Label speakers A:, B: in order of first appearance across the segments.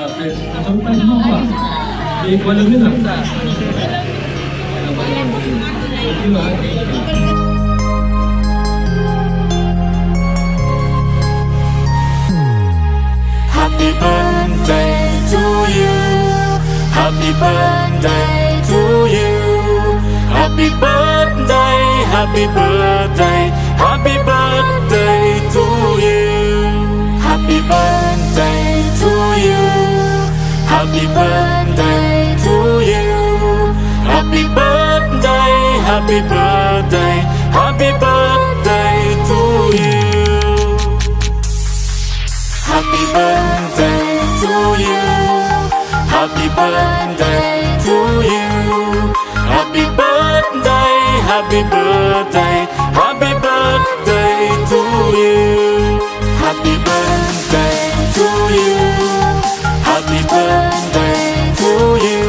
A: Tapos, sometimes mo pa. Hindi ko alam yun ah. Diba?
B: Happy birthday to you. Happy birthday to you. Happy birthday, happy birthday, happy birthday to you. Happy birthday to you. Happy birthday to you. Happy birthday, happy birthday, happy birthday to you. Happy birthday to you. Happy birthday to you. Happy birthday, happy birthday, happy birthday to you. Happy birthday to you. Happy birthday to you.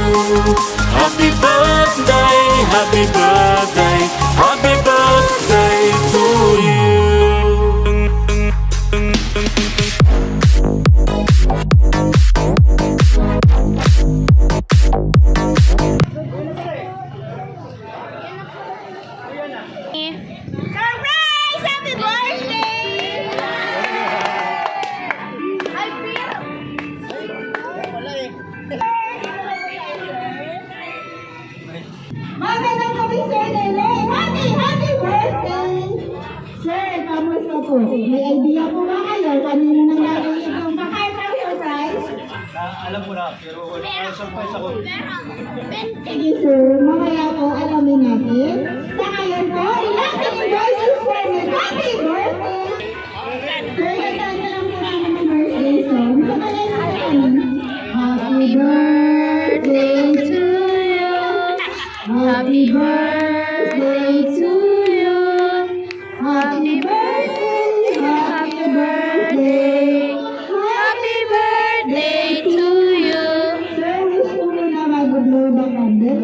B: Happy birthday, happy birthday, happy birthday to you.
C: Surprise! Happy birthday! I feel... Magandang gabi, Sir Lele! Happy birthday! Sir, kamusta po? May idea po ba kayo? Kanina nangyari itong kakaibang surprise?
A: Alam ko na, pero surprise ako.
C: Sige, sir. Mamaya po alamin natin. Sa ngayon po, ilang birthday sir na happy birthday! Sir, nagkaan na lang po namin ng birthday song. Sa kanay natin. Happy birthday to you. Happy birthday to you. Happy birthday, happy birthday. Happy birthday to you. Sir, wish ko na mag-blow the candle.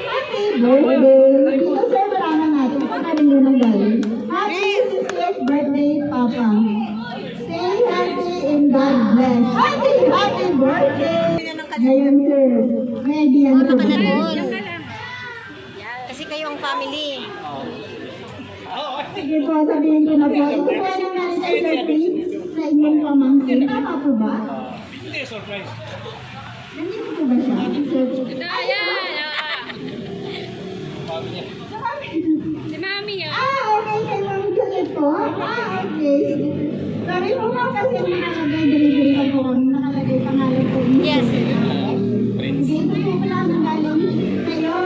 C: Happy birthday! Dito sir, wala na natin. Pagkalingo ng galing. Happy 60th birthday, Papa. Stay healthy and God bless. Happy birthday! Ngayon sir, may idea na po.
D: Kasi kayo ang family.
C: Sige po, sabihin ko na po. Ito po na natin sa surprise sa inyong pamangkin. Tama po ba?
A: Hindi, surprise.
C: Nandito po ba siya?
D: Si Mami yun.
C: Okay. Kay Ma'am Juliet po? Okay. Sorry po ma'am kasi nakalagay delivery na po kami. Nakalagay pangalan po.
D: Yes.
C: Dito po pala ang galing sa'yo.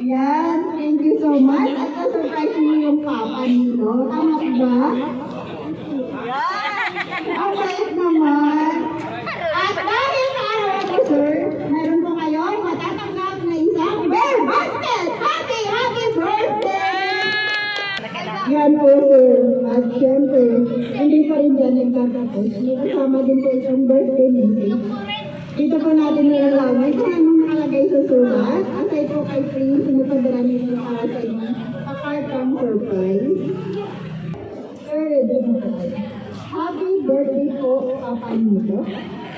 C: Yan. Thank you so much. At na-surprise mo yung papa nito. Tama po ba? Ang bait naman. At dahil sa araw ko, sir, meron po kayong matatanggap na isang bear basket. Happy birthday! Yan po, sir. At syempre, hindi pa rin dyan nagtatapos. May kasama din po isang birthday message. Dito po natin nalalaman kung anong nakalagay sa sulat. Aside po kay Prince, sinapadala niyo para sa inyo. Apart from surprise. Sir, ready mo po. Happy birthday po, Papa Nito.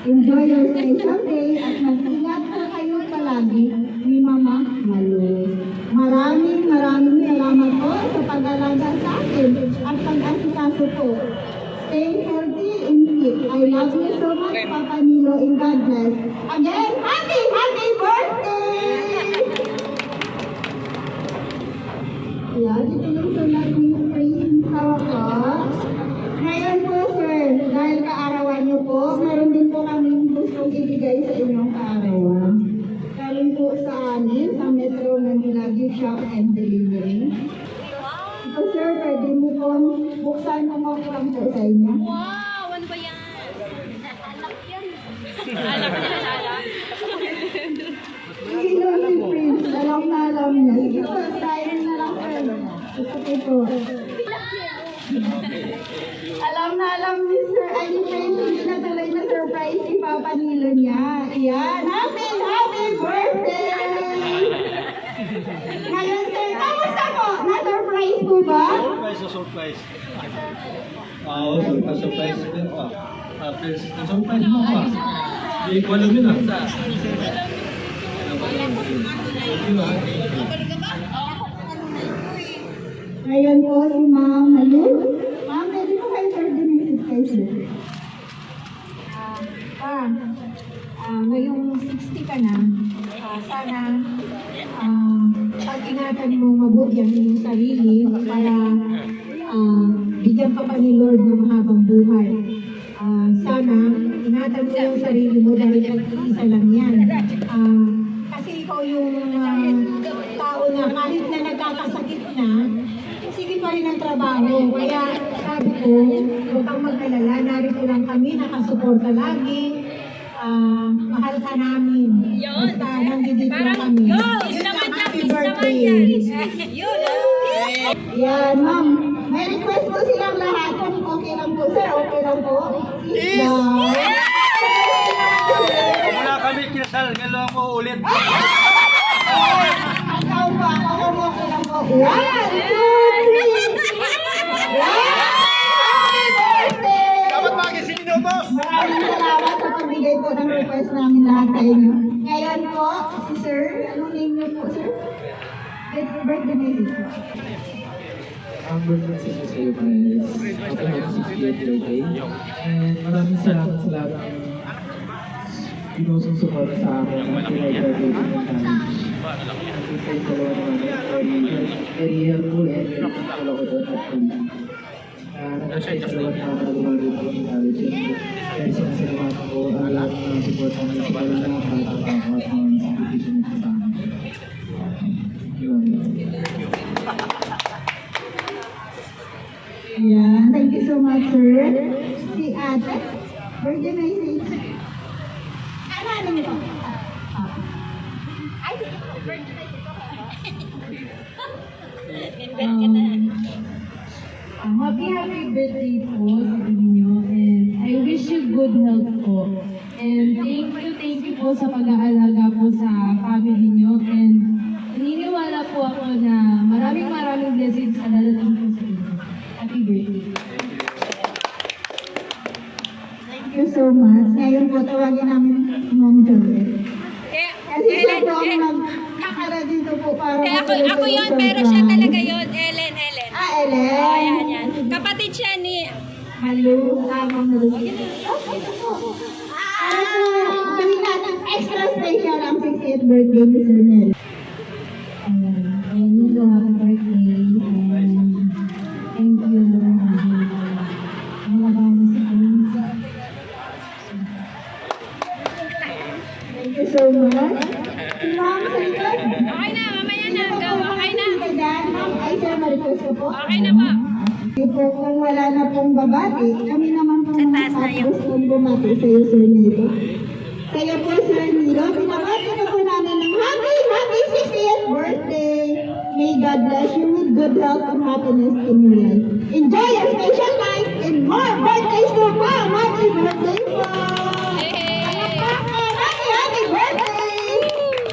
C: Enjoy your special day at mag-ingat po kayo palagi ni Mama Malu. Maraming salamat po sa pag-alaga sa akin at pag-asikaso po. Stay healthy and fit. I love you so much, Papa Nilo, and God bless. Again, happy birthday! Yan, ito yung sulat ni Prince sa wakas. Ngayon po, sir, dahil kaarawan niyo po, meron din po kami gustong ibigay sa inyong kaarawan. Galing po sa amin, sa Metro Manila Gift Shop and Delivery. Ito, sir, pwede mo po buksan mo mo po sa inyo.
D: Wow! Ano ba yan? Anak yan. Anak niya, anak.
C: Hindi na si Prince, alam niya. Sige po, tayo na lang, sir. Ito po. Alam ni Sir, ay ni Prince, hindi na tuloy na surprise si Papa Nilo niya. Ayan, happy birthday! Ngayon, sir, kamusta po? Na-surprise po ba?
E: surprise.
A: Oo, surprise din pa. Surprise mo pa. Hindi ko alam yun ah. Thank you ah.
C: Ngayon po si Ma'am Malu. Ma'am, pwede po kayo birthday message kayo, sir?
F: Ngayong 60 ka na, sana pag-ingatan mo mabuti ang iyong sarili para bigyan ka pa ni Lord ng mahabang buhay. Sana ingatan mo yung sarili mo dahil isa lang yan. Kasi ikaw yung tao na kahit na nagkakasakit na, sige pa rin ang trabaho. Kaya sabi ko, huwag kang mag-alala, narito lang kami, nakasuporta lagi. Mahal ka namin. Basta nandito lang kami. Happy birthday.
C: Yan, ma'am. May request po silang lahat. Kung okay lang po, sir. Okay lang po.
E: Wala kami kinasal, ngayon ako ulit.
C: Ikaw pa. Ako okay lang po. Yan. Happy birthday!
E: Dapat bagay sino, boss?
C: Maraming salamat sa pagbigay po ng request namin lahat sa inyo. Ngayon po, si sir, anong name niyo po, sir? Birthday message po.
A: Ang birthday message sa iyo pa is happy 60th birthday. And maraming salamat sa lahat ng pinusong suporta sa amin at pinag-birthday ng challenge. Ang sa yung dalawa naman very helpful and very thankful ako doon at nag-share sa lahat ng mga gumagawa ko ng challenge. Kaya sinasalamat ko ang lahat ng support ng mga para na para sa ako at mga sakripisyon nito sa amin. Yun.
C: Yeah, thank you so much, sir. Si ate, birthday message. Ano niyo?
D: Ay, sige po. Birthday message ko.
F: Happy birthday po sa inyo and I wish you good health po. And thank you po sa pag-aalaga po sa family niyo and naniniwala po ako na maraming blessings sa dadating po sa inyo. Happy birthday.
C: Thank you so much. Ngayon po, tawagin namin si Ma'am Joel. Kasi siya po ang magkakala dito po para
D: Ako yun, pero siya talaga yun. Ellen.
C: Ah, Ellen.
D: Yan. Kapatid siya ni...
C: Malu. Ma'am Malu. Gawin natin extra special ang 60th birthday ni Sir Nel.
F: Nilo, happy birthday. And thank you.
C: Thank you so much. Si Ma'am Saitan.
D: Okay na, mamaya na. Go, okay na.
C: Ma'am, ay sir, ma-request ko po.
D: Okay na po.
C: Ito kung wala na pong babati, kami naman pong mga gusto kong bumati sa iyo, Sir Nilo. Sa iyo po, Sir Nilo, binabati na po namin ng happy 60th birthday. May God bless you with good health and happiness in your life. Enjoy your special life and more birthdays to come. Happy birthday po! Happy birthday!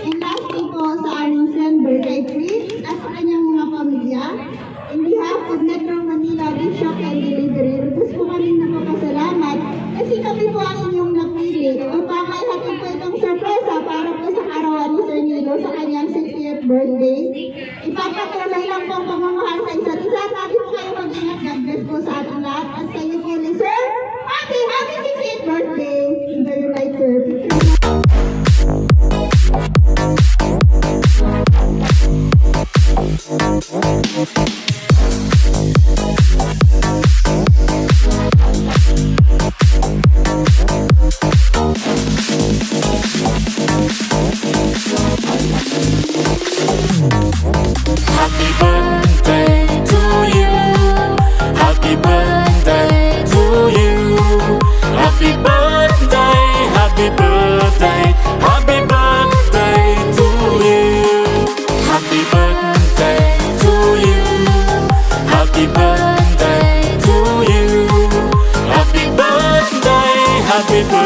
C: And lastly po sa aming son, birthday treat at sa kanyang mga pamilya. In behalf of Metro Manila Gift Shop and Delivery, gusto ko kaming napapasalamat kasi kami po ang inyong napili upang maihatid po itong sorpresa para po sa karawan ni Sir Nilo sa kanyang 60th birthday. Ipapatuloy lang po ang pamamahal sa isa't isa. Lagi po kayo mag-ingat. God bless po sa ating lahat. At sa iyo po ni Sir, happy 60th birthday! Enjoy your life, sir.
B: Happy birthday to you. Happy birthday to you. Happy birthday, happy birthday, happy birthday to you. Happy birthday to you. Happy birthday to you. Happy birthday, happy birthday.